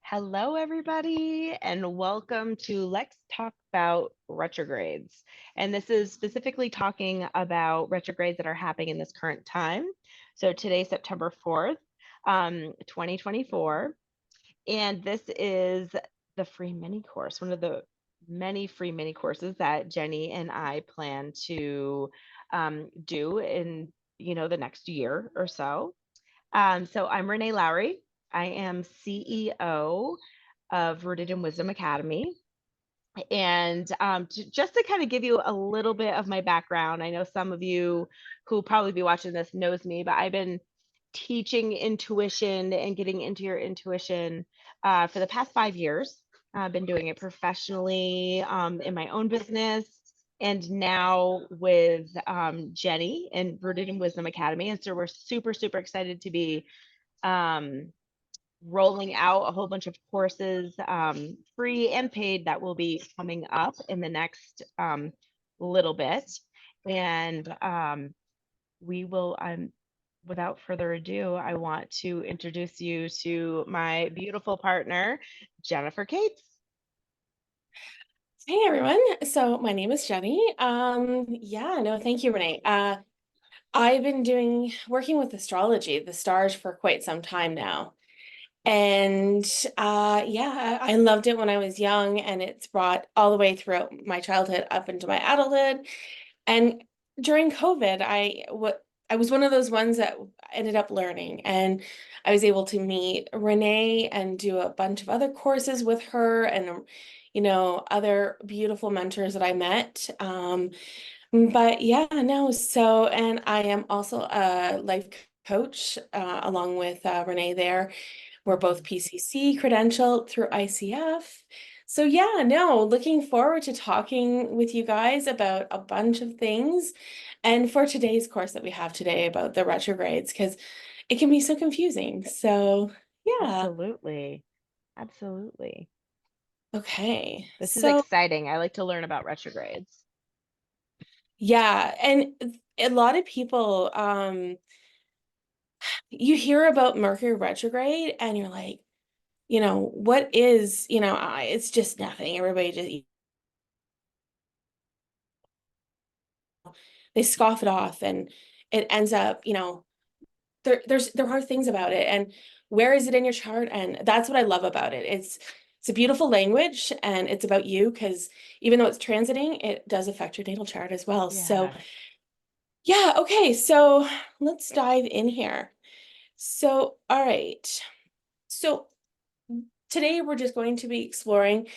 Hello, everybody, and welcome to Let's Talk About Retrogrades. And this is specifically talking about retrogrades that are happening in this current time. So today's September 4th, 2024. And this is the free mini course, one of the many free mini courses that Jenny and I plan to do in, the next year or so. So I'm Renee Lowry. I am CEO of Rooted in Wisdom Academy. And just to kind of give you a little bit of my background, I know some of you who probably be watching this knows me, but I've been teaching intuition and getting into your intuition for the past 5 years. I've been doing it professionally in my own business and now with Jenny and Rooted in Wisdom Academy. And so we're super, super excited to be um, rolling out a whole bunch of courses, free and paid, that will be coming up in the next little bit. And we will, without further ado, I want to introduce you to my beautiful partner, Jennifer Cates. Hey everyone. So my name is Jenny. Thank you, Renee. I've been working with astrology, the stars, for quite some time now. And I loved it when I was young, and it's brought all the way throughout my childhood up into my adulthood. And during COVID, I was one of those ones that ended up learning, and I was able to meet Renee and do a bunch of other courses with her and other beautiful mentors that I met. But yeah, no, and I am also a life coach along with Renee there. We're both PCC credentialed through ICF. So yeah, no, looking forward to talking with you guys about a bunch of things. And for today's course that we have today about the retrogrades, because it can be so confusing. So yeah. Absolutely. Absolutely. Okay. This is So exciting. I like to learn about retrogrades. yeah, and a lot of people, you hear about Mercury retrograde and you're like, what is, it's just nothing. Everybody just, they scoff it off, and it ends up, there are things about it. And where is it in your chart? And that's what I love about it. It's a beautiful language, and it's about you, because even though it's transiting, it does affect your natal chart as well. So Yeah. yeah, okay, so let's dive in here. So, all right. So today we're just going to be exploring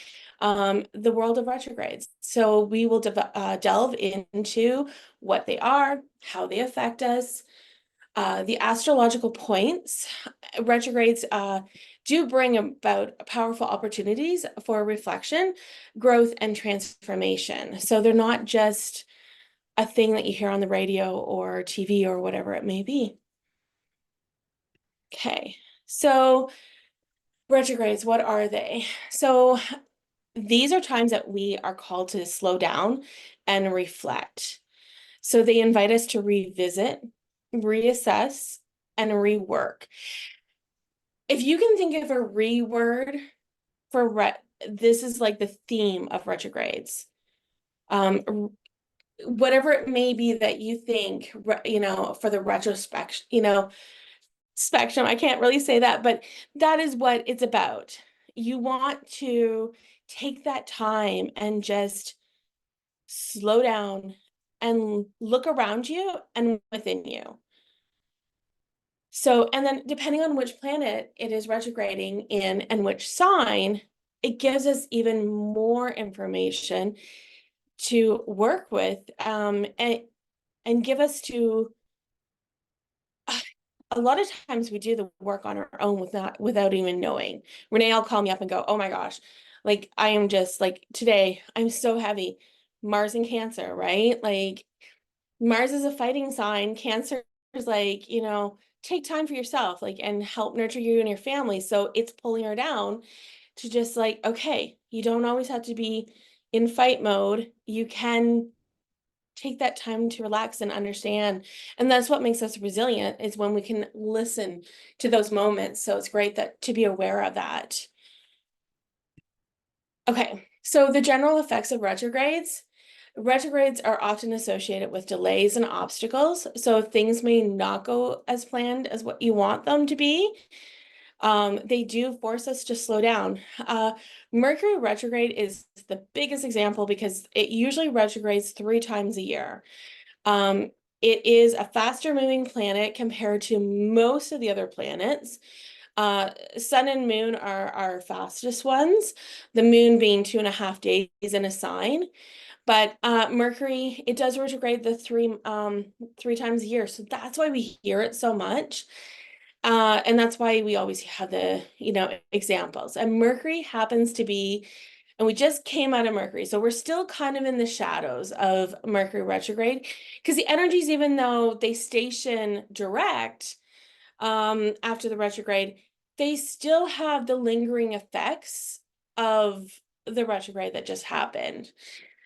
the world of retrogrades. So we will delve into what they are, how they affect us, the astrological points. Retrogrades do bring about powerful opportunities for reflection, growth, and transformation. So they're not just a thing that you hear on the radio or TV or whatever it may be. Okay, so retrogrades, what are they? So these are times that we are called to slow down and reflect. So they invite us to revisit, reassess, and rework. If you can think of a reword for this is like the theme of retrogrades. Whatever it may be that you think, for the retrospection, spectrum, I can't really say that, but that is what it's about. You want to take that time and just slow down and look around you and within you. So, and then depending on which planet it is retrograding in and which sign, it gives us even more information to work with, and give us to a lot of times we do the work on our own without even knowing. Renee will call me up and go, oh my gosh, like I am just like today, I'm so heavy. Mars and Cancer, right? Like Mars is a fighting sign. Cancer is like, take time for yourself, like, and help nurture you and your family. So it's pulling her down to just like, okay, you don't always have to be in fight mode. You can take that time to relax and understand. And that's what makes us resilient, is when we can listen to those moments. So it's great that to be aware of that. Okay, so the general effects of retrogrades. Retrogrades are often associated with delays and obstacles. So things may not go as planned as what you want them to be. They do force us to slow down. Mercury retrograde is the biggest example because it usually retrogrades 3 times a year. It is a faster moving planet compared to most of the other planets. Sun and moon are our fastest ones, the moon being 2.5 days in a sign. But Mercury, it does retrograde the 3 times a year. So that's why we hear it so much. And that's why we always have the, examples. And Mercury happens to be, and we just came out of Mercury. So we're still kind of in the shadows of Mercury retrograde, because the energies, even though they station direct after the retrograde, they still have the lingering effects of the retrograde that just happened.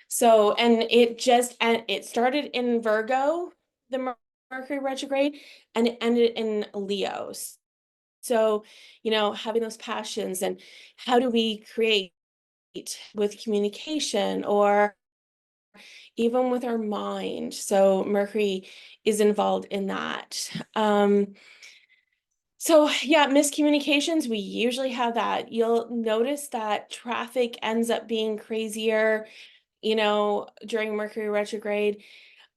So, and it started in Virgo, the Mercury retrograde, and it ended in Leo. So, having those passions, and how do we create with communication, or even with our mind? So Mercury is involved in that. So yeah, miscommunications, we usually have that. You'll notice that traffic ends up being crazier, during Mercury retrograde.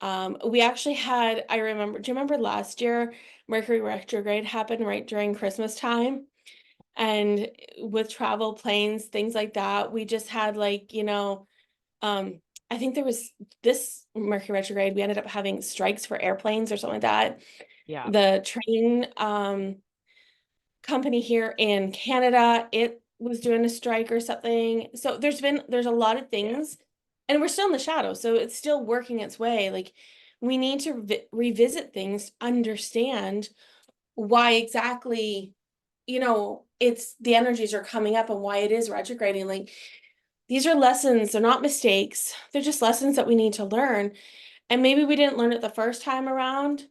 We actually had, do you remember last year, Mercury retrograde happened right during Christmas time? And with travel, planes, things like that, we just had um, I think there was this Mercury retrograde, we ended up having strikes for airplanes or something like that. Yeah. The train company here in Canada, it was doing a strike or something. So there's a lot of things, and we're still in the shadow, so it's still working its way. Like, we need to revisit things, understand why exactly, it's the energies are coming up and why it is retrograding. Like, these are lessons, they're not mistakes. They're just lessons that we need to learn. And maybe we didn't learn it the first time around,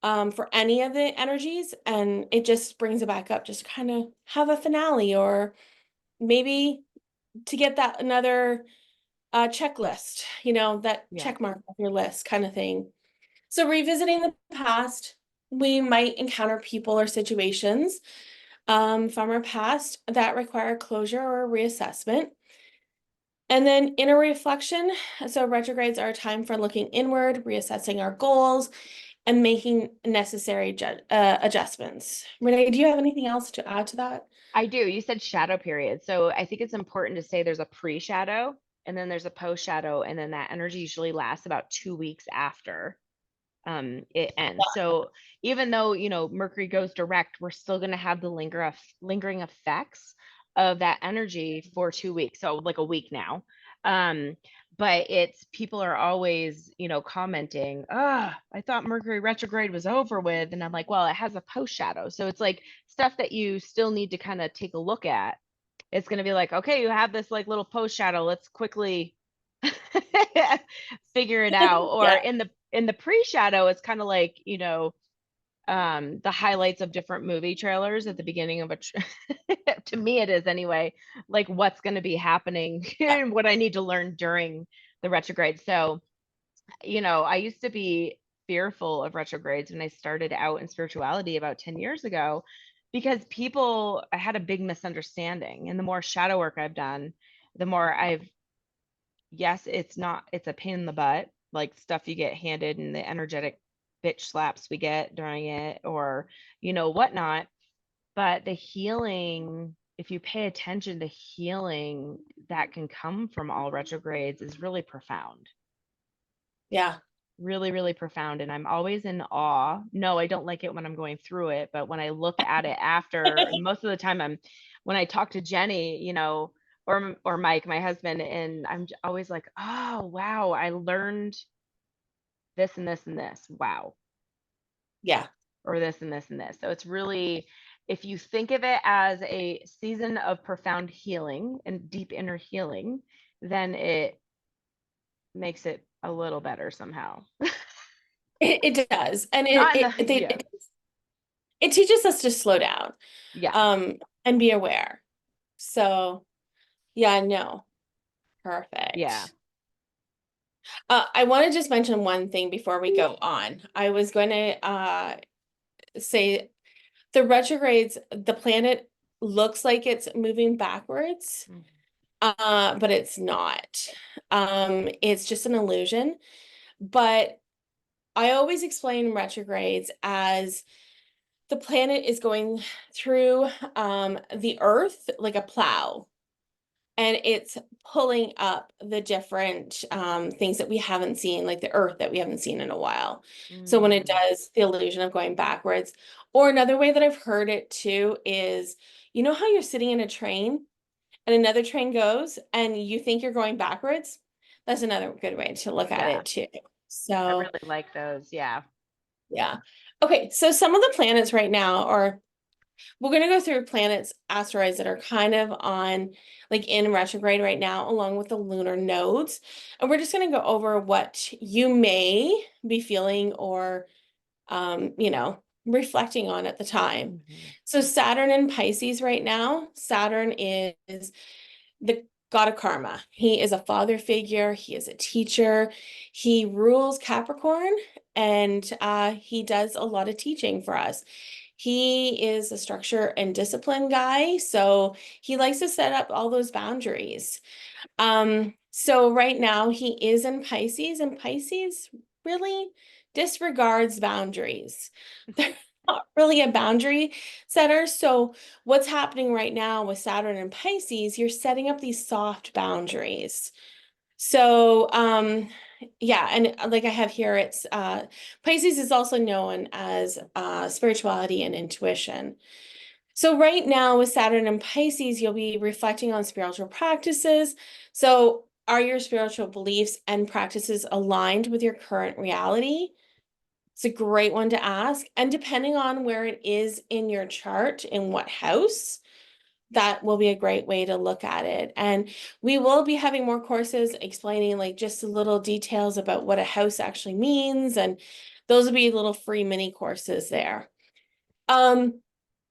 for any of the energies, and it just brings it back up, just kind of have a finale, or maybe to get that another checklist, that Yeah. check mark off your list kind of thing. So revisiting the past, we might encounter people or situations from our past that require closure or reassessment. And then inner reflection. So retrogrades are a time for looking inward, reassessing our goals, and making necessary adjustments. Renee, do you have anything else to add to that? I do. You said shadow period. So I think it's important to say there's a pre-shadow and then there's a post-shadow, and then that energy usually lasts about 2 weeks after it ends. So even though, Mercury goes direct, we're still going to have the lingering effects of that energy for 2 weeks. So like a week now. But it's people are always, commenting, I thought Mercury retrograde was over with. And I'm like, well, it has a post shadow. So it's like stuff that you still need to kind of take a look at. It's going to be like, okay, you have this like little post shadow. Let's quickly figure it out. Or Yeah, in the pre-shadow, it's kind of like, the highlights of different movie trailers at the beginning of to me it is anyway, like what's going to be happening yeah, and what I need to learn during the retrograde. So, I used to be fearful of retrogrades when I started out in spirituality about 10 years ago, because I had a big misunderstanding. And the more shadow work I've done, the more yes, it's a pain in the butt, like stuff you get handed and the energetic bitch slaps we get during it, or, whatnot. But the healing, if you pay attention to healing that can come from all retrogrades, is really profound. yeah. Really, really profound. And I'm always in awe. No, I don't like it when I'm going through it, but when I look at it after, and most of the time when I talk to Jenny, or Mike, my husband, and I'm always like, oh, wow, I learned this and this and this. Wow. Yeah. Or this and this and this. So it's really, if you think of it as a season of profound healing and deep inner healing, then it makes it a little better somehow. It does. And Not in the, yeah. it teaches us to slow down, Yes. and be aware. So yeah, no, Yeah. perfect. I want to just mention one thing before we go on. I was going to say the retrogrades, the planet looks like it's moving backwards, Mhm. but it's not. It's just an illusion. But I always explain retrogrades as the planet is going through the earth like a plow, and it's pulling up the different things that we haven't seen, like the earth that we haven't seen in a while. So when it Mm. does the illusion of going backwards, or another way that I've heard it too is, you know how you're sitting in a train and another train goes and you think you're going backwards? That's another good way to look at Yeah. it too. I So really like those. Yeah. yeah. Okay, so some of the planets right now are, we're going to go through planets, asteroids that are kind of on, like in retrograde right now, along with the lunar nodes. And we're just going to go over what you may be feeling or, reflecting on at the time. Mhm. So Saturn in Pisces right now, Saturn is the god of karma. He is a father figure. He is a teacher. He rules Capricorn, and he does a lot of teaching for us. He is a structure and discipline guy, so he likes to set up all those boundaries. So right now he is in Pisces, and Pisces really disregards boundaries. They're not really a boundary setter. So what's happening right now with Saturn and Pisces, you're setting up these soft boundaries. So yeah, and like I have here, it's Pisces is also known as spirituality and intuition. So right now with Saturn and Pisces, you'll be reflecting on spiritual practices. So are your spiritual beliefs and practices aligned with your current reality? It's a great one to ask. And depending on where it is in your chart, in what house, that will be a great way to look at it. And we will be having more courses explaining like just the little details about what a house actually means. And those will be little free mini courses there. Um,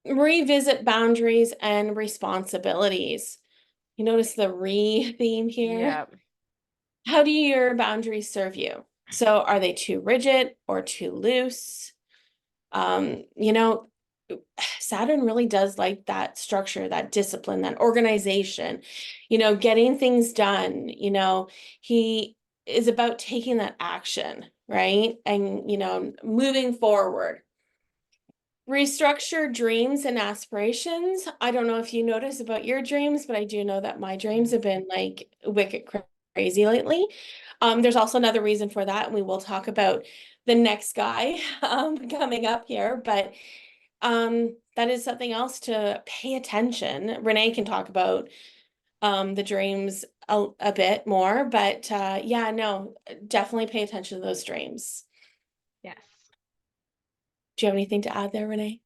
Revisit boundaries and responsibilities. You notice the theme here? Yeah. How do your boundaries serve you? So are they too rigid or too loose? Um, you know, Saturn really does like that structure, that discipline, that organization, getting things done. He is about taking that action, right? And, moving forward. Restructure dreams and aspirations. I don't know if you notice about your dreams, but I do know that my dreams have been like wicked crazy lately. There's also another reason for that, and we will talk about the next guy coming up here, but that is something else to pay attention. Renee can talk about the dreams a bit more, but yeah, no, definitely pay attention to those dreams. Yes. Do you have anything to add there, Renee?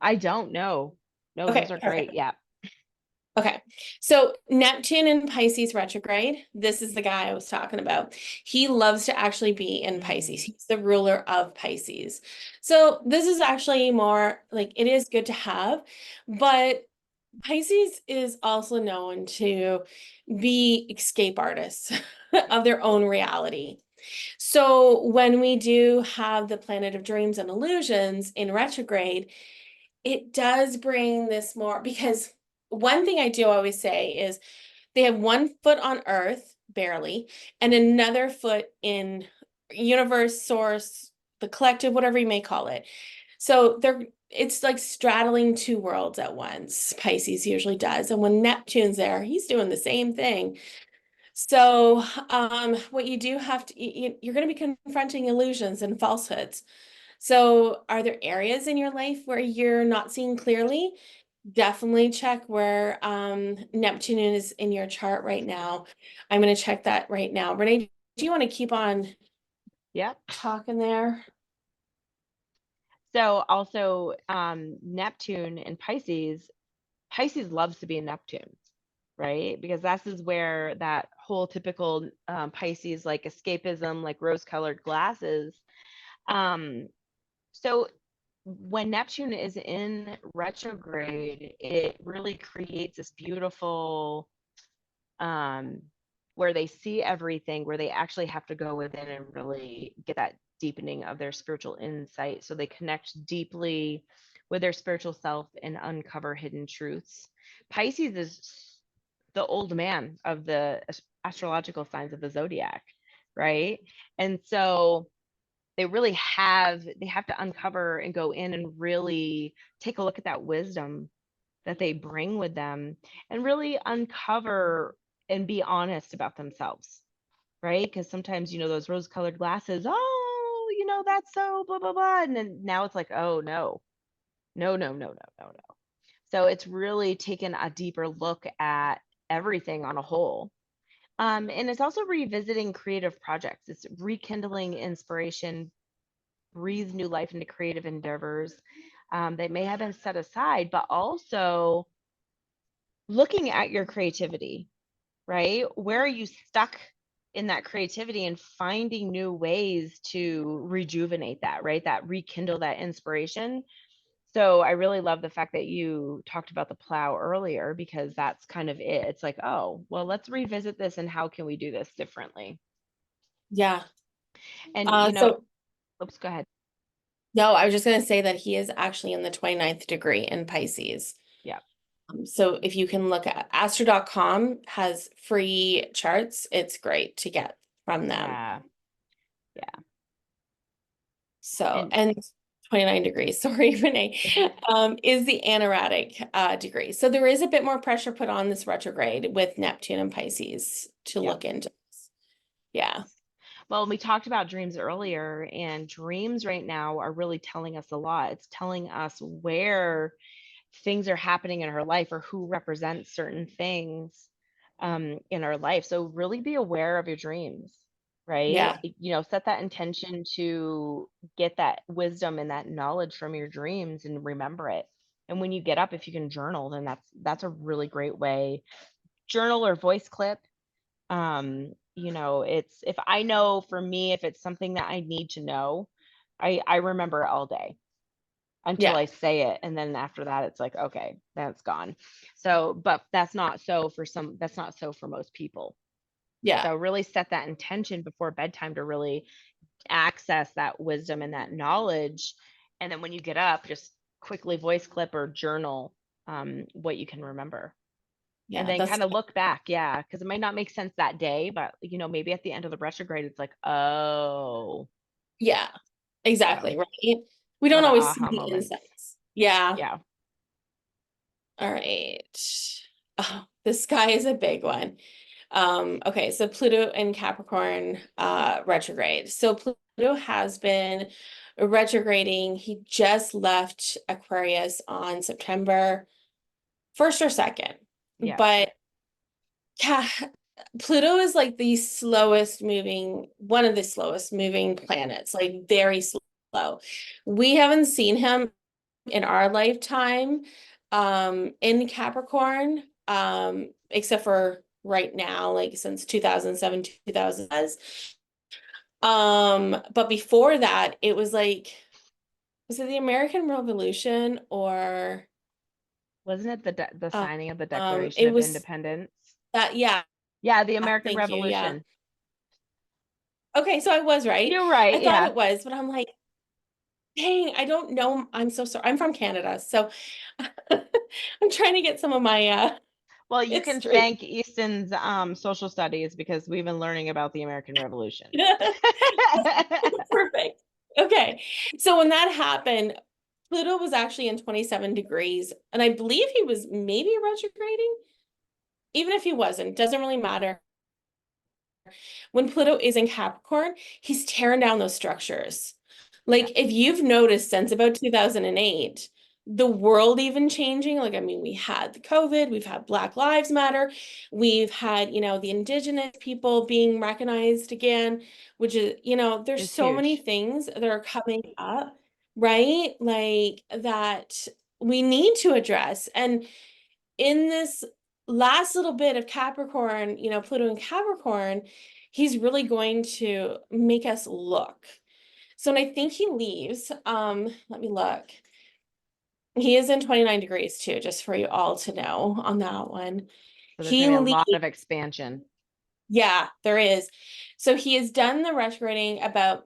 I don't know. No, those Okay, are great. perfect. Yeah. Okay, so Neptune in Pisces retrograde, this is the guy I was talking about. He loves to actually be in Pisces. Mm. He's the ruler of Pisces. So this is actually more like it is good to have, but Pisces is also known to be escape artists of their own reality. So when we do have the planet of dreams and illusions in retrograde, it does bring this more, because one thing I do always say is they have one foot on earth, barely, and another foot in universe, source, the collective, whatever you may call it. So it's like straddling two worlds at once. Pisces usually does. And when Neptune's there, he's doing the same thing. So what you do have to, you're going to be confronting illusions and falsehoods. So are there areas in your life where you're not seeing clearly? Definitely check where Neptune is in your chart right now. I'm going to check that right now. Renee, do you want to keep on Yep. talking there? So also Neptune and Pisces, Pisces loves to be in Neptune, right? Because this is where that whole typical Pisces, like escapism, like rose-colored glasses. So when Neptune is in retrograde, it really creates this beautiful um, where they see everything, where they actually have to go within and really get that deepening of their spiritual insight. So they connect deeply with their spiritual self and uncover hidden truths. Pisces is the old man of the astrological signs of the zodiac, right? And so they have to uncover and go in and really take a look at that wisdom that they bring with them and really uncover and be honest about themselves, right? Because sometimes, those rose colored glasses, oh, that's so blah, blah, blah. And then now it's like, oh, no, no, no, no, no, no, no. So it's really taken a deeper look at everything on a whole. And it's also revisiting creative projects. It's rekindling inspiration, breathe new life into creative endeavors that may have been set aside, but also looking at your creativity, right? Where are you stuck in that creativity and finding new ways to rejuvenate that, right? That rekindle that inspiration. So I really love the fact that you talked about the plow earlier because that's kind of it. It's like, oh, well, let's revisit this and how can we do this differently? Yeah. And, So oops, go ahead. no, I was just going to say that he is actually in the 29th degree in Pisces. Yeah. So if you can look at astro.com has free charts, it's great to get from them. Yeah. Yeah. So, And and 29 degrees, sorry, Renee, is the anaretic degree. So there is a bit more pressure put on this retrograde with Neptune and Pisces to yeah. look into this. Yeah. Well, we talked about dreams earlier, and dreams right now are really telling us a lot. It's telling us where things are happening in her life or who represents certain things in our life. So really be aware of your dreams, right? Yeah. Set that intention to get that wisdom and that knowledge from your dreams and remember it. And when you get up, if you can journal, then that's a really great way. Journal or voice clip. It's if I know for me, if it's something that I need to know, I remember it all day until Yeah. I say it. And then after that, it's like, okay, that's gone. So, but that's not so for most people. Yeah. So really set that intention before bedtime to really access that wisdom and that knowledge. And then when you get up, just quickly voice clip or journal what you can remember. And Yeah. then That's, kind of look back, yeah, because it might not make sense that day, but maybe at the end of the retrograde, it's like, oh, yeah, so exactly. Right. We don't little always see aha the moments. insights. Yeah. Yeah, All right. Oh, the sky is a big one. Okay, so Pluto in Capricorn retrograde. So Pluto has been retrograding. He just left Aquarius on September 1st or 2nd. yeah, But yeah, Pluto is like the slowest moving, one of the slowest moving planets, like very slow. We haven't seen him in our lifetime in Capricorn, except for right now, like since 2007, 2000. But before that, it was like, was it the American Revolution or wasn't it the uh, signing of the Declaration it of was Independence? that, yeah, Yeah, the American thank you, yeah. Revolution. Okay, so I was right. You're right, I thought yeah. it was, but I'm like, dang, I don't know. I'm so sorry. I'm from Canada, so I'm trying to get some of my Well, you can history. thank Easton's social studies because we've been learning about the American Revolution. Perfect. Okay. So when that happened, Pluto was actually in 27 degrees, and I believe he was maybe retrograding. Even if he wasn't, doesn't really matter. When Pluto is in Capricorn, he's tearing down those structures. Yeah, Like if you've noticed since about 2008, the world even changing, like I mean, we had the COVID, we've had Black Lives Matter, we've had, the indigenous people being recognized again, which is, there's it's so many huge. things that are coming up, right? Like that we need to address. And in this last little bit of Capricorn, Pluto and Capricorn, he's really going to make us look. So when I think he leaves, let me look. He is in 29 degrees too, just for you all to know on that one. So there's He gonna be a lot leaves, of expansion. yeah, there is. So he has done the retrograding about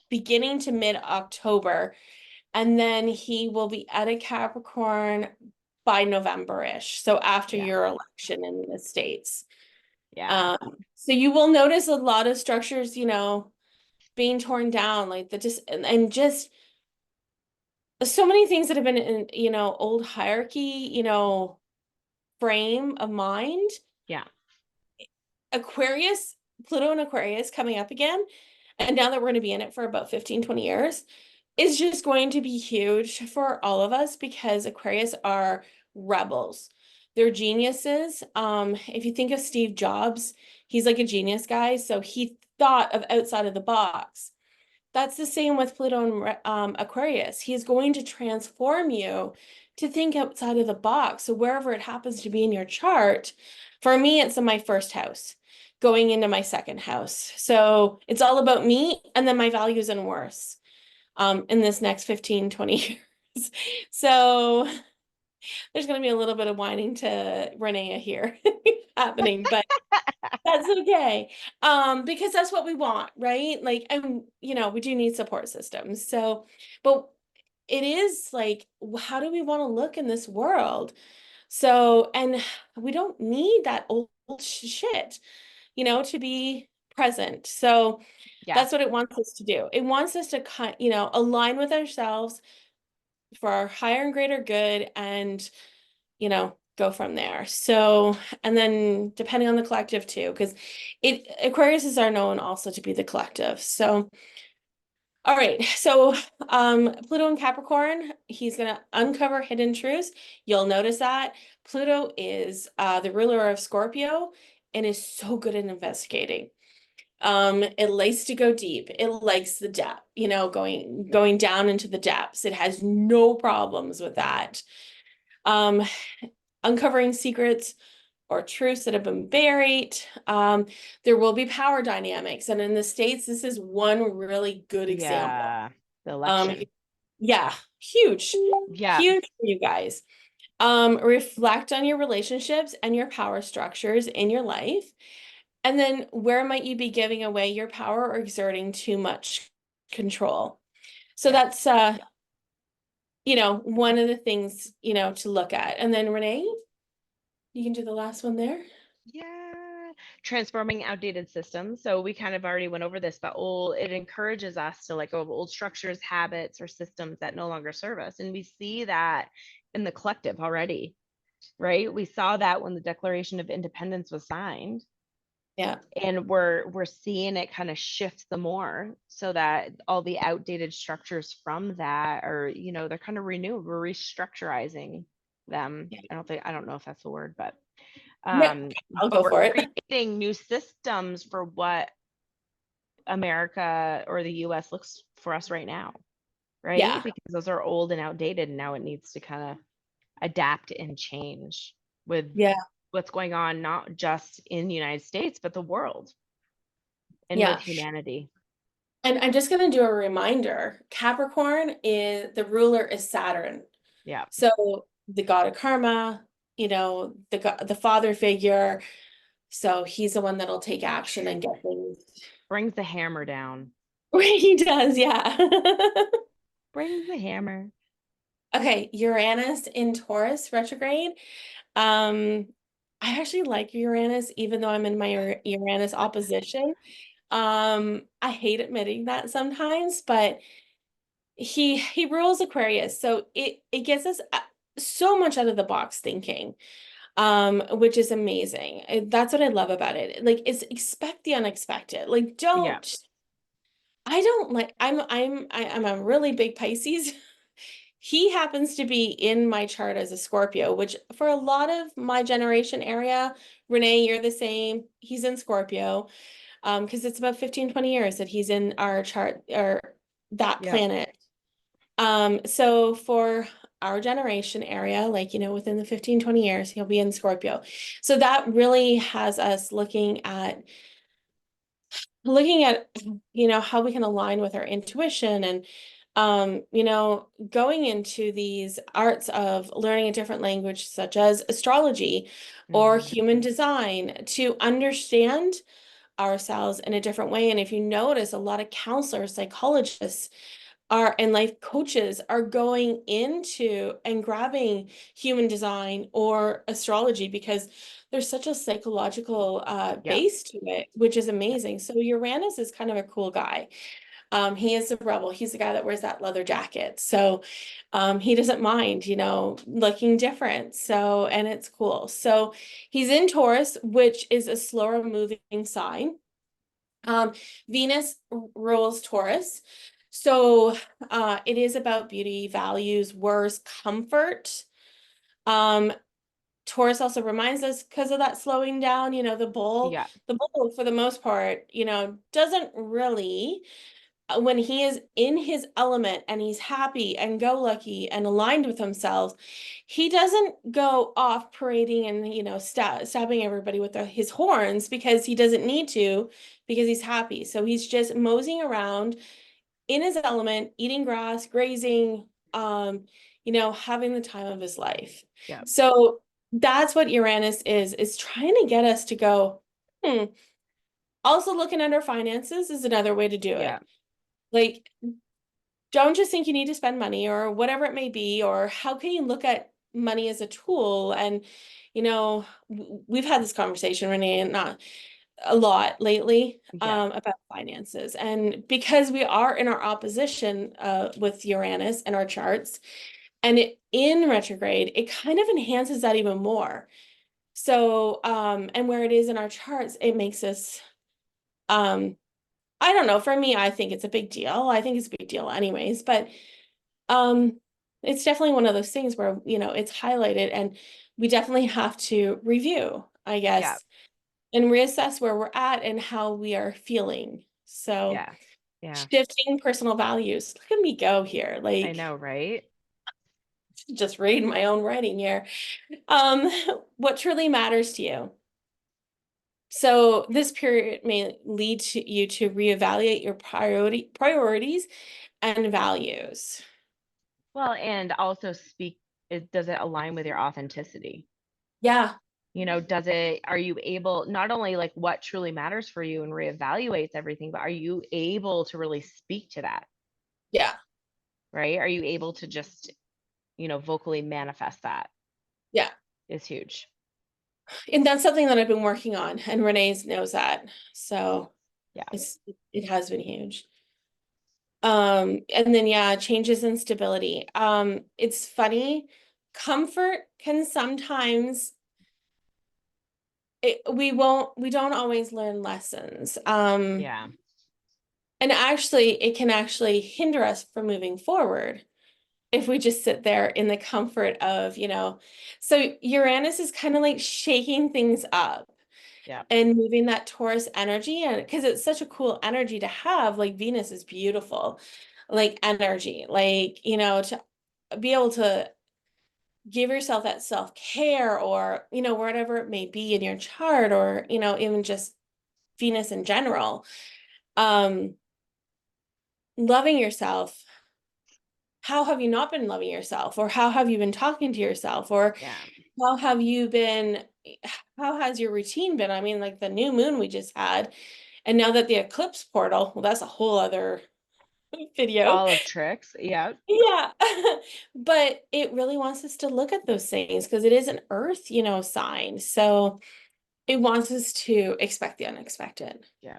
beginning to mid-October, and then he will be out of Capricorn by November-ish. So after Yeah. your election in the States. Yeah. So you will notice a lot of structures, being torn down, like the just and just so many things that have been in, old hierarchy, frame of mind. Yeah. Aquarius, Pluto and Aquarius coming up again. And now that we're going to be in it for about 15, 20 years, is just going to be huge for all of us because Aquarius are rebels. They're geniuses. If you think of Steve Jobs, he's like a genius guy. So he thought of outside of the box. That's the same with Pluto and Aquarius. He's going to transform you to think outside of the box. So wherever it happens to be in your chart, for me, it's in my first house, going into my second house. So it's all about me and then my values and worths in this next 15, 20 years. So there's going to be a little bit of whining to Renee here happening, but that's okay. Because that's what we want, right? Like, and we do need support systems. So, but it is like, how do we want to look in this world? So, and we don't need that old shit, to be present. So Yeah. that's what it wants us to do. It wants us to align with ourselves for our higher and greater good and go from there. So, and then depending on the collective too, because Aquariuses are known also to be the collective. So, all right. So, Pluto and Capricorn, he's going to uncover hidden truths. You'll notice that Pluto is the ruler of Scorpio and is so good at investigating. It likes to go deep. It likes the depth, going down into the depths. It has no problems with that. Um, uncovering secrets or truths that have been buried. There will be power dynamics. And in the States, this is one really good example. Yeah. The Um, election. yeah, huge, Yeah. huge for you guys. Reflect on your relationships and your power structures in your life. And then where might you be giving away your power or exerting too much control? So Yeah. that's one of the things, to look at. And then Renee, you can do the last one there. Yeah. Transforming outdated systems. So we kind of already went over this, but it encourages us to let go of old structures, habits, or systems that no longer serve us. And we see that in the collective already, right? We saw that when the Declaration of Independence was signed. Yeah. And we're seeing it kind of shift the more so that all the outdated structures from that are, they're kind of renewed. We're restructurizing them. Yeah. I don't know if that's the word, but Yeah, I'll but go we're for it. creating new systems for what America or the US looks for us right now, right? Yeah. Because those are old and outdated, and now it needs to kind of adapt and change with Yeah. what's going on, not just in the United States, but the world and with Yeah. humanity. And I'm just going to do a reminder. Capricorn is the ruler is Saturn. Yeah. So the god of karma, the father figure. So he's the one that'll take action and get things. Brings the hammer down. He does, yeah. Brings the hammer. Okay, Uranus in Taurus retrograde. Um, I actually like Uranus, even though I'm in my Uranus opposition. I hate admitting that sometimes, but he rules Aquarius, so it gets us so much out of the box thinking, which is amazing. That's what I love about it. Like, it's expect the unexpected. Like, Yeah. I don't like. I'm a really big Pisces. He happens to be in my chart as a Scorpio, which for a lot of my generation area, Renee, you're the same. He's in Scorpio, because it's about 15, 20 years that he's in our chart or that Yeah. planet. So for our generation area, like, within the 15, 20 years, he'll be in Scorpio. So that really has us looking at how we can align with our intuition and going into these arts of learning a different language such as astrology or Mhm. human design to understand ourselves in a different way. And if you notice, a lot of counselors, psychologists are and life coaches are going into and grabbing human design or astrology because there's such a psychological Yep. base to it, which is Yep. amazing. So Uranus is kind of a cool guy. He is a rebel. He's the guy that wears that leather jacket. So he doesn't mind, looking different. So, and it's cool. So he's in Taurus, which is a slower moving sign. Venus rules Taurus. So it is about beauty, values, worth, comfort. Um, Taurus also reminds us because of that slowing down, Yeah. the bull for the most part, doesn't really when he is in his element and he's happy and go lucky and aligned with himself, he doesn't go off parading and stabbing everybody with his horns because he doesn't need to because he's happy. So he's just moseying around in his element, eating grass, grazing, having the time of his life. Yep. So that's what Uranus is trying to get us to go, hmm. Also looking at our finances is another way to do Yeah. it. Like, don't just think you need to spend money or whatever it may be, or how can you look at money as a tool? And, we've had this conversation, Renee, not a lot lately, Yeah. about finances. And because we are in our opposition with Uranus and our charts, and in retrograde, it kind of enhances that even more. So, and where it is in our charts, it makes us, I don't know, for me, I think it's a big deal. I think it's a big deal anyways, but um, it's definitely one of those things where, it's highlighted and we definitely have to review, I Yeah. guess, and reassess where we're at and how we are feeling. So Yeah. Yeah. shifting personal values. Look at me go here. I Like know, right? just reading my own writing here. Um, what truly matters to you. So this period may lead to you to reevaluate your priorities and values. Well, and also does it align with your authenticity? Yeah, Are you able, not only like what truly matters for you and reevaluates everything, but are you able to really speak to that, yeah, right? Are you able to just, vocally manifest that yeah. is huge. And that's something that I've been working on, and Renee knows that. So Yeah. it has been huge. And then yeah, changes in stability. It's funny, comfort can sometimes we don't always learn lessons. Yeah. And actually it can actually hinder us from moving forward if we just sit there in the comfort of, so Uranus is kind of like shaking things up Yeah. and moving that Taurus energy, and because it's such a cool energy to have, like Venus is beautiful, like energy, like, to be able to give yourself that self-care or, whatever it may be in your chart or, even just Venus in general. Um, Loving yourself. How have you not been loving yourself? Or how have you been talking to yourself? Or Yeah. how have you been, how has your routine been? I mean, like the new moon we just had, and now that the eclipse portal, well, that's a whole other video. Ball of tricks. Yeah. Yeah. But it really wants us to look at those things because it is an earth, sign. So it wants us to expect the unexpected. Yeah.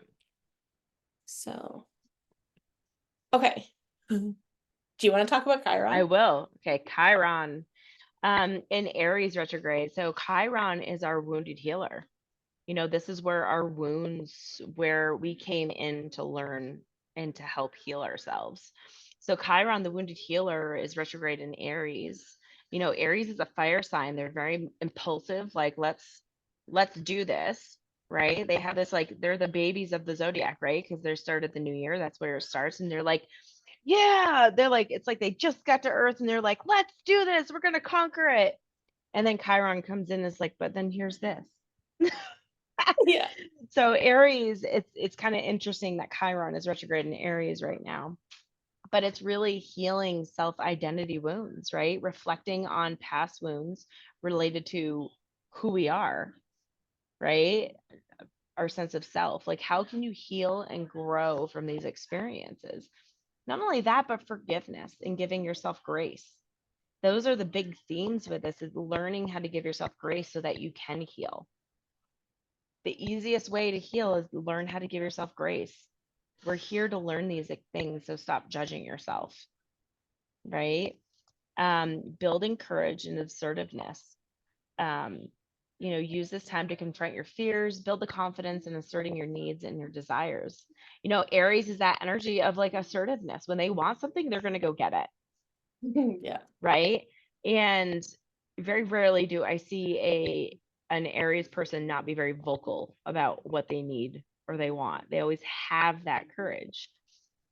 So, okay. Do you want to talk about I Chiron? will. Okay. Chiron, in Aries retrograde. So Chiron is our wounded healer. This is where our wounds, where we came in to learn and to help heal ourselves. So Chiron, the wounded healer, is retrograde in Aries. Aries is a fire sign. They're very impulsive, like let's do this, right? They have this, like, they're the babies of the zodiac, right? Because they're started the new year. That's where it starts. And they're like Yeah, they're like, it's like they just got to Earth and they're like, let's do this. We're gonna conquer it. And then Chiron comes in and is like, but then here's this. Yeah. So Aries, it's kind of interesting that Chiron is retrograde in Aries right now, but it's really healing self-identity wounds, right? Reflecting on past wounds related to who we are, right? Our sense of self. Like, how can you heal and grow from these experiences? Not only that, but forgiveness and giving yourself grace. Those are the big themes with this, is learning how to give yourself grace so that you can heal. The easiest way to heal is learn how to give yourself grace. We're here to learn these things, so stop judging yourself, right? Building courage and assertiveness. Um, use this time to confront your fears, build the confidence in asserting your needs and your desires. Aries is that energy of like assertiveness. When they want something, they're going to go get it, Yeah. right? And very rarely do I see an Aries person not be very vocal about what they need or they want. They always have that courage.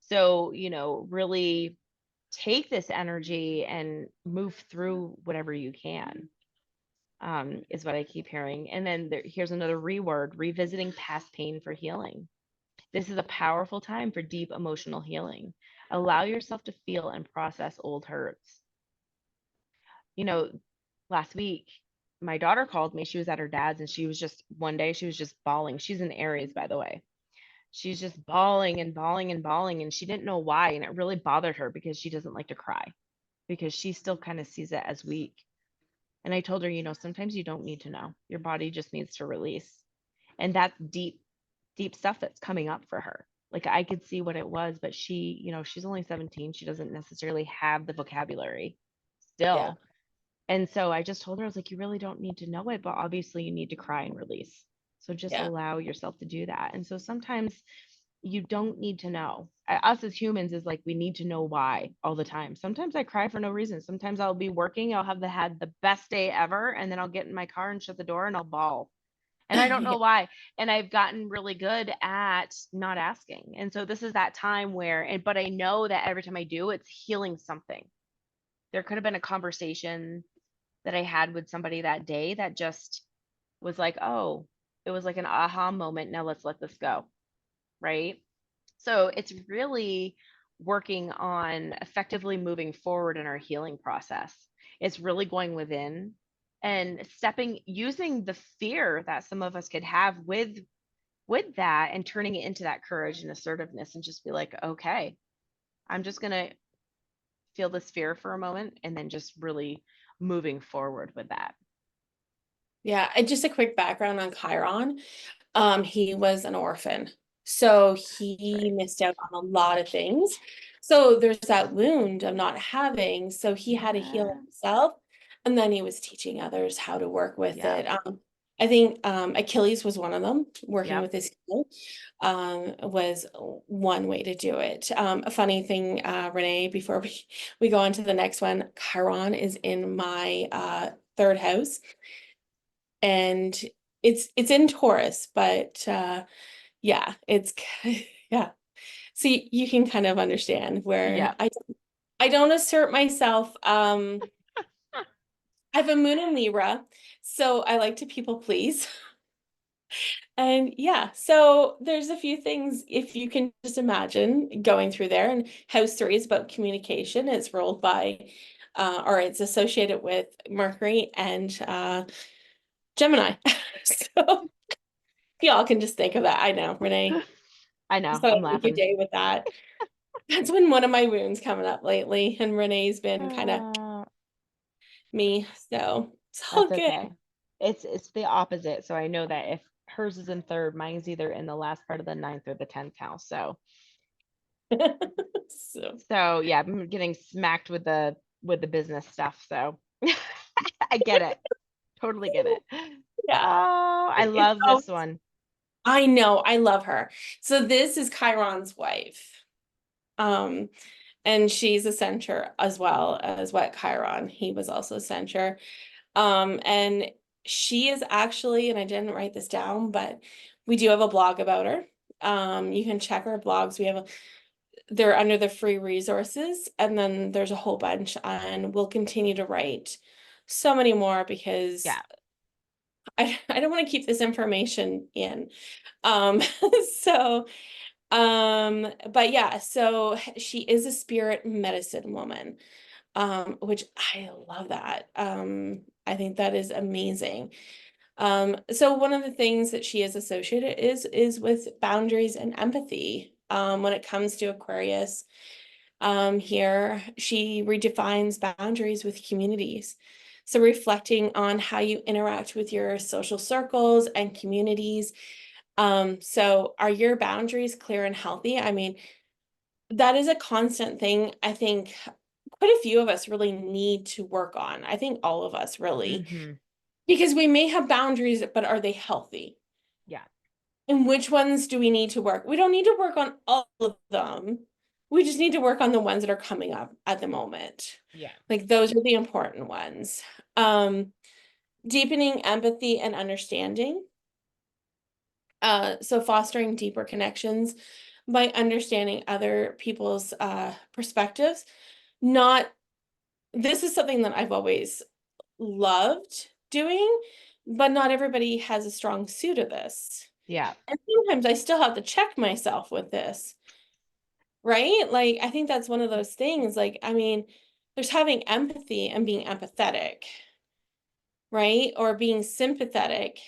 So, really take this energy and move through whatever you can, is what I keep hearing. And then here's another reword: revisiting past pain for healing. This is a powerful time for deep emotional healing. Allow yourself to feel and process old hurts. you know, Last week, my daughter called me. She was at her dad's and she was just one day, she was just bawling. She's in Aries, by the way. She's just bawling and bawling and bawling, and she didn't know why. And it really bothered her because she doesn't like to cry, because she still kind of sees it as weak. And I told her, sometimes you don't need to know. Your body just needs to release. And that's deep, deep stuff that's coming up for her. Like, I could see what it was, but she's only 17. She doesn't necessarily have the vocabulary Yeah. still. And so I just told her, I was like, you really don't need to know it, but obviously you need to cry and release. So just Yeah. allow yourself to do that. And so sometimes you don't need to know. Us as humans is like, we need to know why all the time. Sometimes I cry for no reason. Sometimes I'll be working, I'll have had the best day ever, and then I'll get in my car and shut the door and I'll bawl. And I don't Yeah. know why. And I've gotten really good at not asking. And so this is that time but I know that every time I do, it's healing something. There could have been a conversation that I had with somebody that day that just was like, oh, it was like an aha moment. Now let's let this go. Right. So it's really working on effectively moving forward in our healing process. It's really going within and using the fear that some of us could have with that, and turning it into that courage and assertiveness, and just be like, okay, I'm just going to feel this fear for a moment, and then just really moving forward with that. Yeah. And just a quick background on Chiron. He was an orphan, so That's he right. missed out on a lot of things. So there's that wound of not having, so he had to heal Yeah. himself, and then he was teaching others how to work with Yeah. it. I think Achilles was one of them. Working Yep. with his heel was one way to do it. A funny thing, Renee, before we go on to the next one, Chiron is in my third house, and it's in Taurus, but yeah, it's yeah. So you can kind of understand where Yep. I don't assert myself. I have a moon in Libra, so I like to people please. And yeah, so there's a few things, if you can just imagine going through there. And house 3 is about communication. It's ruled by or it's associated with Mercury and Gemini. So y'all can just think of that. I know, Renee. I know. So I I'm make your laughing. day with that. That's been one of my wounds coming up lately, and Renee's been kind of Uh, me. So it's all that's good. okay. It's the opposite. So I know that if hers is in third, mine is either in the last part of the ninth or the 10th house. So So yeah, I'm getting smacked with the business stuff. So I get it. Totally get it. yeah, Oh, I it's love all this one. I know, I love her. So this is Chiron's wife. Um, and she's a centaur as well as what Chiron. He was also a centaur. And she is actually, and I didn't write this down, but we do have a blog about her. You can check our blogs. We have they're under the free resources, and then there's a whole bunch, and we'll continue to write so many more because Yeah. I don't want to keep this information in. Um, so, but yeah, so she is a spirit medicine woman, which I love that. I think that is amazing. So one of the things that she is associated is with boundaries and empathy. When it comes to Aquarius, here she redefines boundaries with communities. So reflecting on how you interact with your social circles and communities. So are your boundaries clear and healthy? I mean, that is a constant thing. I think quite a few of us really need to work on. I think all of us really, Mm-hmm. because we may have boundaries, but are they healthy? Yeah. And which ones do we need to work? We don't need to work on all of them. We just need to work on the ones that are coming up at the moment. Yeah. Like those are the important ones. Deepening empathy and understanding. So fostering deeper connections by understanding other people's perspectives. Not, this is something that I've always loved doing, but not everybody has a strong suit of this. Yeah. And sometimes I still have to check myself with this, right? Like, I think that's one of those things. Like, I mean, there's having empathy and being empathetic, right? Or being sympathetic.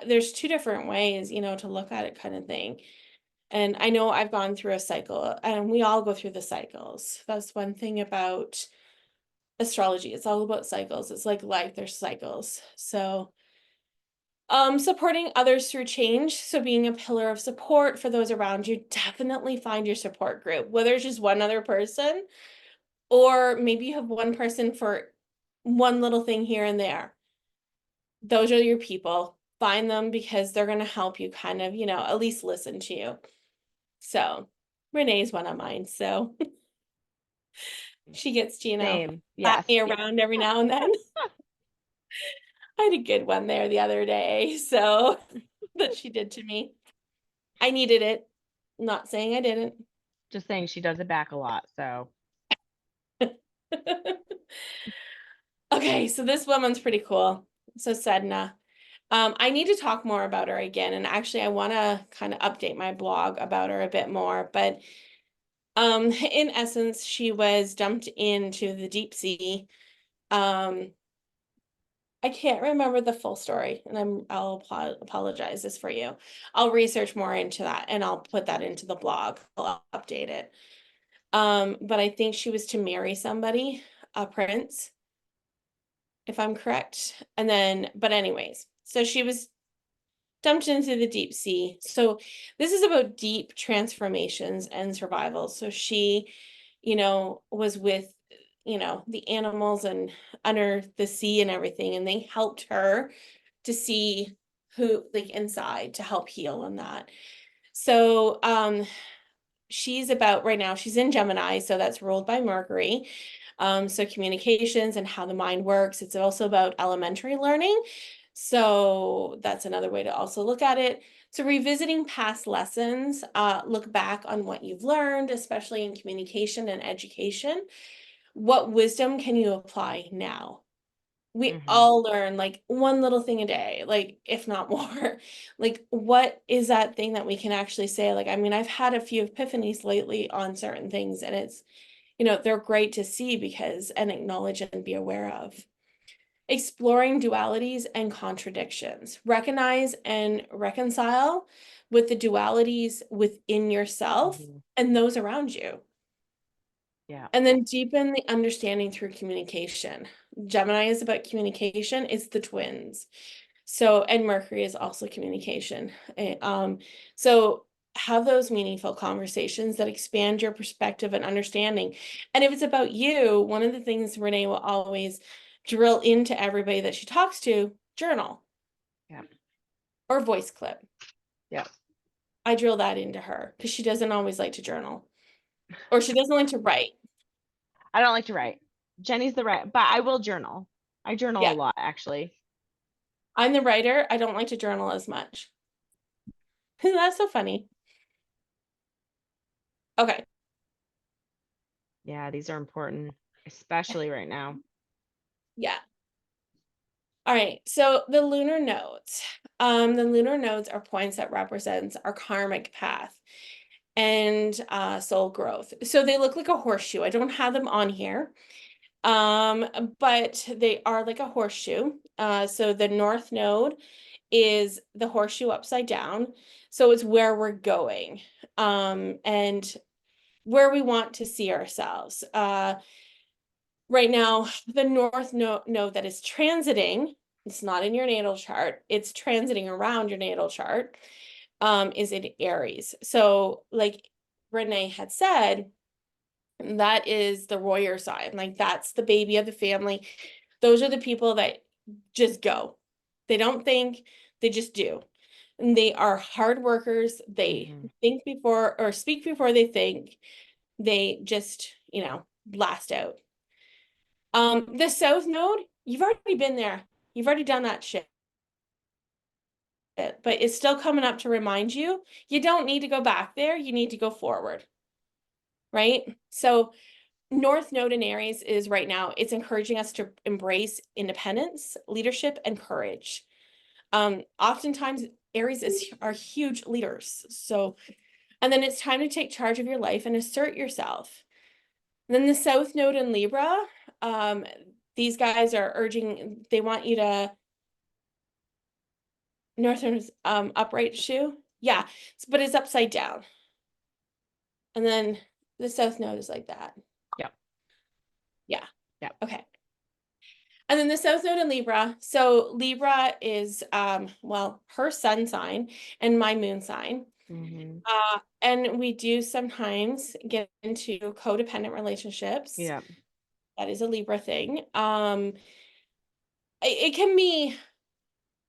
There's two different ways, to look at it, kind of thing. And I know I've gone through a cycle, and we all go through the cycles. That's one thing about astrology. It's all about cycles. It's like life, there's cycles. So, supporting others through change. So being a pillar of support for those around you, definitely find your support group, whether it's just one other person, or maybe you have one person for one little thing here and there. Those are your people. Find them because they're going to help you kind of, at least listen to you. So Renee's one of mine. So she gets to, Same. pat Yes. me around every now and then. I had a good one there the other day, so that she did to me. I needed it. Not saying I didn't. Just saying she does it back a lot. So Okay, so this woman's pretty cool. So Sedna. I need to talk more about her again, and actually I want to kind of update my blog about her a bit more, but in essence, she was dumped into the deep sea. Um, I can't remember the full story, and I'll apologize this for you. I'll research more into that, and I'll put that into the blog. I'll update it. But I think she was to marry somebody, a prince, if I'm correct. And then, but anyways, so she was dumped into the deep sea. So this is about deep transformations and survival. So she, was with, the animals and under the sea and everything, and they helped her to see who, like, inside, to help heal and that. So she's about, right now she's in Gemini, so that's ruled by Mercury. So communications and how the mind works. It's also about elementary learning. So that's another way to also look at it. So revisiting past lessons, look back on what you've learned, especially in communication and education. What wisdom can you apply now? We all learn like one little thing a day, like if not more. Like, what is that thing that we can actually say? Like, I mean, I've had a few epiphanies lately on certain things, and it's, they're great to see because and acknowledge and be aware of. Exploring dualities and contradictions. Recognize and reconcile with the dualities within yourself and those around you. yeah. And then deepen the understanding through communication. Gemini is about communication, it's the twins. So, and Mercury is also communication. So have those meaningful conversations that expand your perspective and understanding. And if it's about you, one of the things Renee will always drill into everybody that she talks to, journal. Yeah. Or voice clip. Yeah. I drill that into her because she doesn't always like to journal, or she doesn't like to write. I don't like to write. Jenny's the right, but I will journal. I journal a Yeah. lot, actually. I'm the writer. I don't like to journal as much. That's so funny. Okay. Yeah, these are important, especially right now. Yeah. All right. So the lunar nodes. The lunar nodes are points that represents our karmic path and soul growth. So they look like a horseshoe. I don't have them on here. But they are like a horseshoe. So the north node is the horseshoe upside down. So it's where we're going, and where we want to see ourselves. Right now, the north node that is transiting, it's not in your natal chart, it's transiting around your natal chart, is in Aries. So, like Renee had said, that is the warrior sign. Like, that's the baby of the family. Those are the people that just go. They don't think, they just do. And they are hard workers. They think before or speak before they think. They just, blast out. The south node, you've already been there. You've already done that shit. But it's still coming up to remind you, you don't need to go back there. You need to go forward. Right? So North Node in Aries is right now, it's encouraging us to embrace independence, leadership, and courage. Oftentimes Aries are huge leaders. So, and then it's time to take charge of your life and assert yourself. And then the South Node in Libra, these guys are urging, they want you to, Northern's upright shoe. Yeah, but it's upside down. And then the South Node is like that. Yep. Yeah. Yep. Okay. And then the South Node in Libra. So Libra is, well, her sun sign and my moon sign. And we do sometimes get into codependent relationships. Yeah. That is a Libra thing. It can be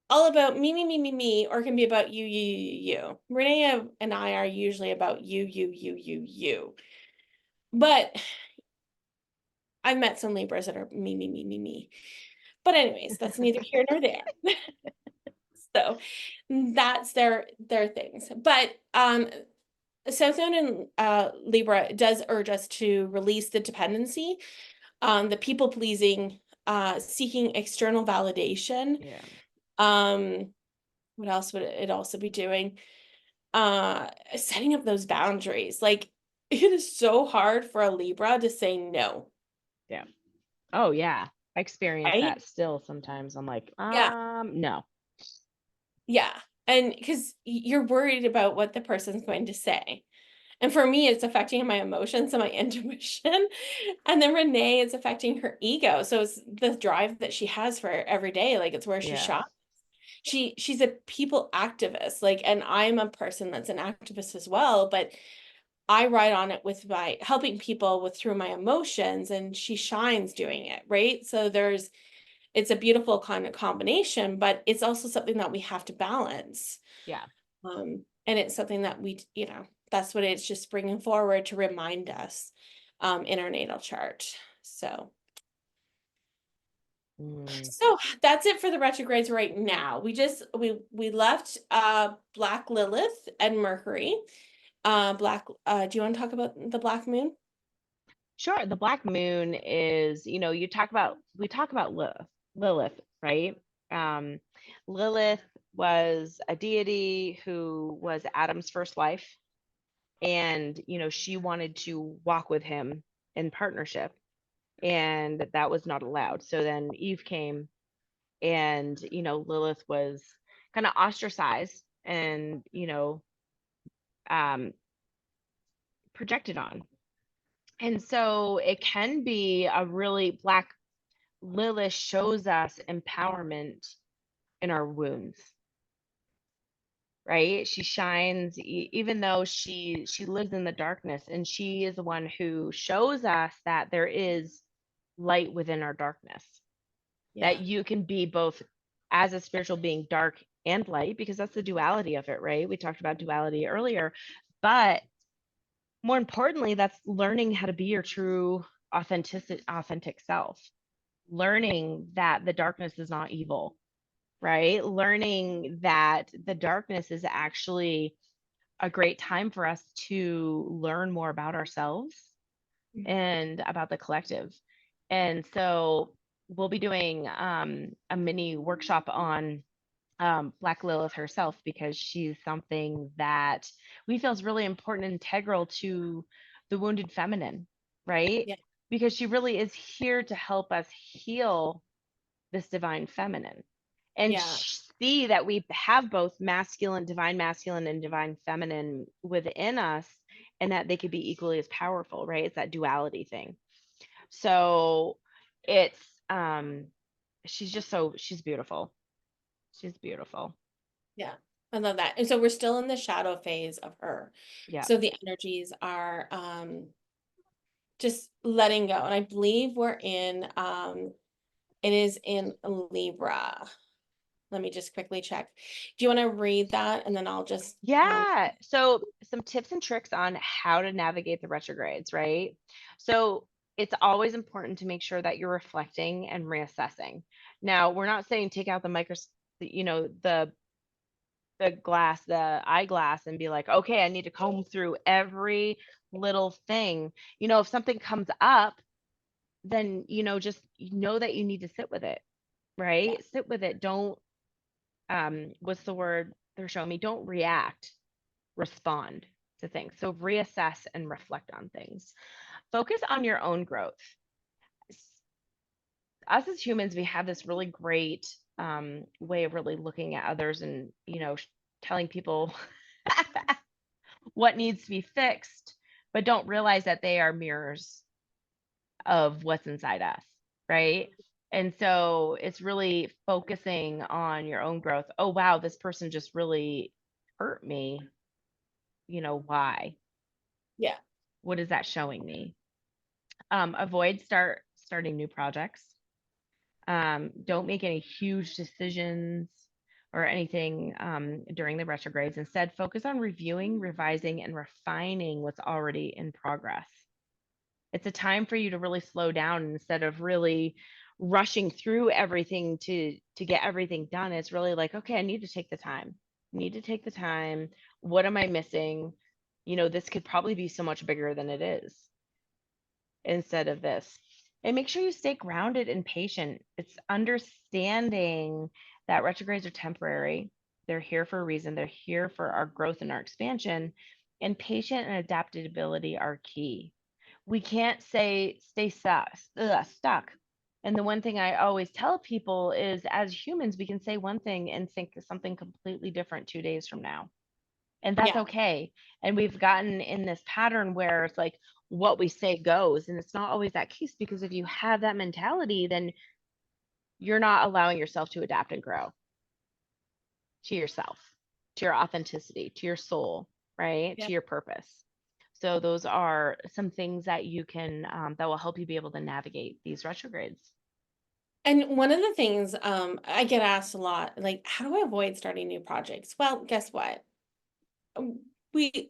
all about me, or it can be about you. Renee and I are usually about you. But I've met some Libras that are me. But anyways, that's neither here nor there. So that's their things. But South Node in Libra does urge us to release the dependency, the people pleasing, seeking external validation. Yeah. What else would it also be doing? Setting up those boundaries. Like, it is so hard for a Libra to say no. Yeah. Oh yeah. I experience Right? that still sometimes. I'm like, Yeah. no. Yeah. And because you're worried about what the person's going to say. And for me, it's affecting my emotions and my intuition. And then Renee, it's affecting her ego. So it's the drive that she has for every day. Like, it's where she Yeah. shops. She's a people activist. Like, and I'm a person that's an activist as well, but I ride on it with my helping people with through my emotions, and she shines doing it, right? So it's a beautiful kind of combination, but it's also something that we have to balance. Yeah. And it's something that that's what it's just bringing forward to remind us, in our natal chart. So that's it for the retrogrades right now. We left Black Lilith and Mercury. Do you want to talk about the Black Moon? Sure. The black moon is, we talk about Lilith, right? Lilith was a deity who was Adam's first wife. And, she wanted to walk with him in partnership, and that was not allowed. So then Eve came, and, Lilith was kind of ostracized and, um, projected on. And so it can be a really Black Lilith shows us empowerment in our wounds, right? She shines even though she lives in the darkness, and she is the one who shows us that there is light within our darkness. That you can be both as a spiritual being, dark and light, because that's the duality of it, right? We talked about duality earlier, but more importantly, that's learning how to be your true authentic self, learning that the darkness is not evil, right? Learning that the darkness is actually a great time for us to learn more about ourselves and about the collective. And so we'll be doing a mini workshop on Black Lilith herself, because she's something that we feel is really important and integral to the wounded feminine, right? Yeah. Because she really is here to help us heal this divine feminine and Yeah. see that we have both masculine, divine masculine, and divine feminine within us, and that they could be equally as powerful, right? It's that duality thing. So it's she's just so she's beautiful. She's beautiful. Yeah. I love that. And so we're still in the shadow phase of her. Yeah. So the energies are just letting go. And I believe we're in it is in Libra. Let me just quickly check. Do you want to read that? And then I'll just Yeah. So some tips and tricks on how to navigate the retrogrades, right? So it's always important to make sure that you're reflecting and reassessing. Now, we're not saying take out the the eyeglass and be like, okay, I need to comb through every little thing. If something comes up, then just know that you need to sit with it, yeah, right? Sit with it. Don't what's the word they're showing me? Don't react, respond to things. So reassess and reflect on things. Focus on your own growth. Us as humans, we have this really great way of really looking at others and, telling people what needs to be fixed, but don't realize that they are mirrors of what's inside us, right? And so it's really focusing on your own growth. Oh, wow, this person just really hurt me. Why? yeah. What is that showing me? Avoid starting new projects. Don't make any huge decisions or anything during the retrogrades. Instead, focus on reviewing, revising, and refining what's already in progress. It's a time for you to really slow down instead of really rushing through everything to get everything done. It's really like, okay, I need to take the time. I need to take the time. What am I missing? This could probably be so much bigger than it is instead of this. And make sure you stay grounded and patient. It's understanding that retrogrades are temporary. They're here for a reason. They're here for our growth and our expansion. And patient and adaptability are key. We can't say stay stuck. And the one thing I always tell people is, as humans, we can say one thing and think something completely different 2 days from now. And that's Yeah. okay. And we've gotten in this pattern where it's like what we say goes. And it's not always that case, because if you have that mentality, then you're not allowing yourself to adapt and grow to yourself, to your authenticity, to your soul, right? Yeah. To your purpose. So those are some things that you can that will help you be able to navigate these retrogrades. And one of the things I get asked a lot, like, how do I avoid starting new projects? Well, guess what? We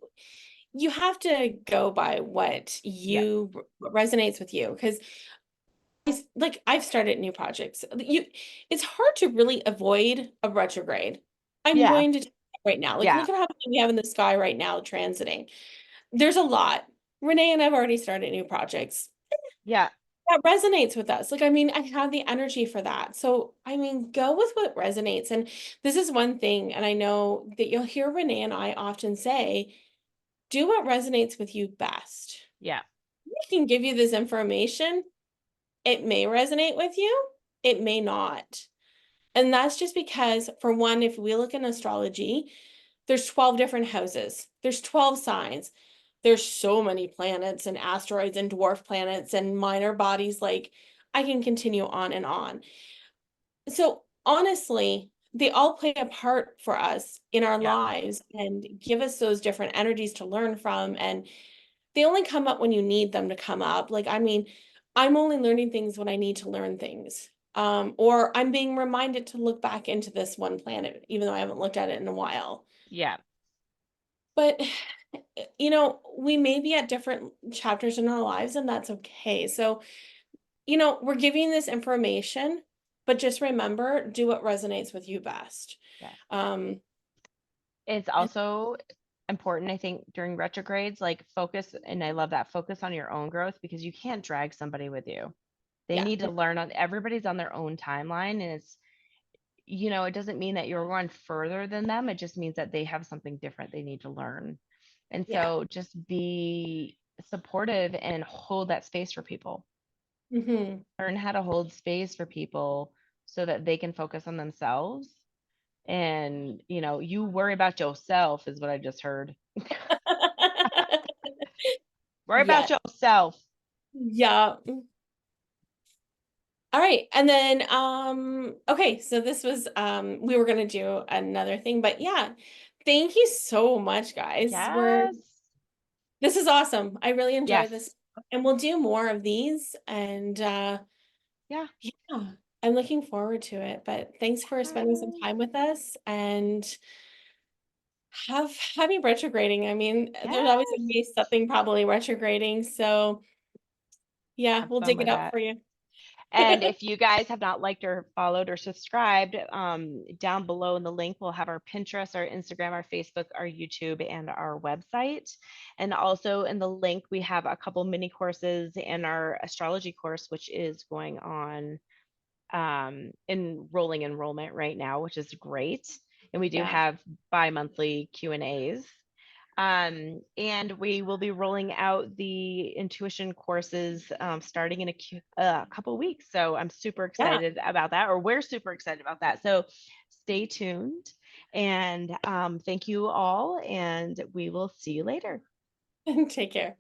you have to go by what Yeah. what resonates with you, because like I've started new projects. It's hard to really avoid a retrograde. I'm Yeah. going to tell you right now. Like, Yeah. look at how many we have in the sky right now transiting. There's a lot. Renee and I've already started new projects. Yeah. That resonates with us. Like, I mean, I have the energy for that. So, I mean, go with what resonates. And this is one thing, and I know that you'll hear Renee and I often say, do what resonates with you best. Yeah. We can give you this information. It may resonate with you, it may not. And that's just because, for one, if we look in astrology, there's 12 different houses, there's 12 signs. There's so many planets and asteroids and dwarf planets and minor bodies. Like, I can continue on and on. So, honestly, they all play a part for us in our Yeah. lives and give us those different energies to learn from. And they only come up when you need them to come up. Like, I mean, I'm only learning things when I need to learn things. Or I'm being reminded to look back into this one planet, even though I haven't looked at it in a while. Yeah. But, we may be at different chapters in our lives, and that's okay. So, we're giving this information, but just remember, do what resonates with you best. Yes. Um, It's and also important, I think, during retrogrades, like focus, and I love that, focus on your own growth, because you can't drag somebody with you. They Yeah. need to learn on, everybody's on their own timeline, and it's, it doesn't mean that you're going further than them. It just means that they have something different they need to learn. And Yeah. so just be supportive and hold that space for people. Hmm. Learn how to hold space for people so that they can focus on themselves. And, you worry about yourself is what I just heard. Worry about Yeah. yourself. Yeah. All right. And then okay, so this was we were gonna do another thing, but yeah, thank you so much, guys. Yes. This is awesome. I really enjoy Yes. this. And we'll do more of these. And Yeah. yeah, I'm looking forward to it. But thanks for spending some time with us and have happy retrograding. I mean, there's always gonna Yes. be something probably retrograding. So yeah, Have we'll fun dig it with up that. for you. And if you guys have not liked or followed or subscribed, down below in the link, we'll have our Pinterest, our Instagram, our Facebook, our YouTube, and our website. And also in the link, we have a couple mini courses and our astrology course, which is going on in rolling enrollment right now, which is great. And we do Yeah. have bi-monthly Q&As. And we will be rolling out the intuition courses starting in a couple weeks. So I'm super Yeah. excited about that, or we're super excited about that. So stay tuned, and thank you all, and we will see you later. Take care.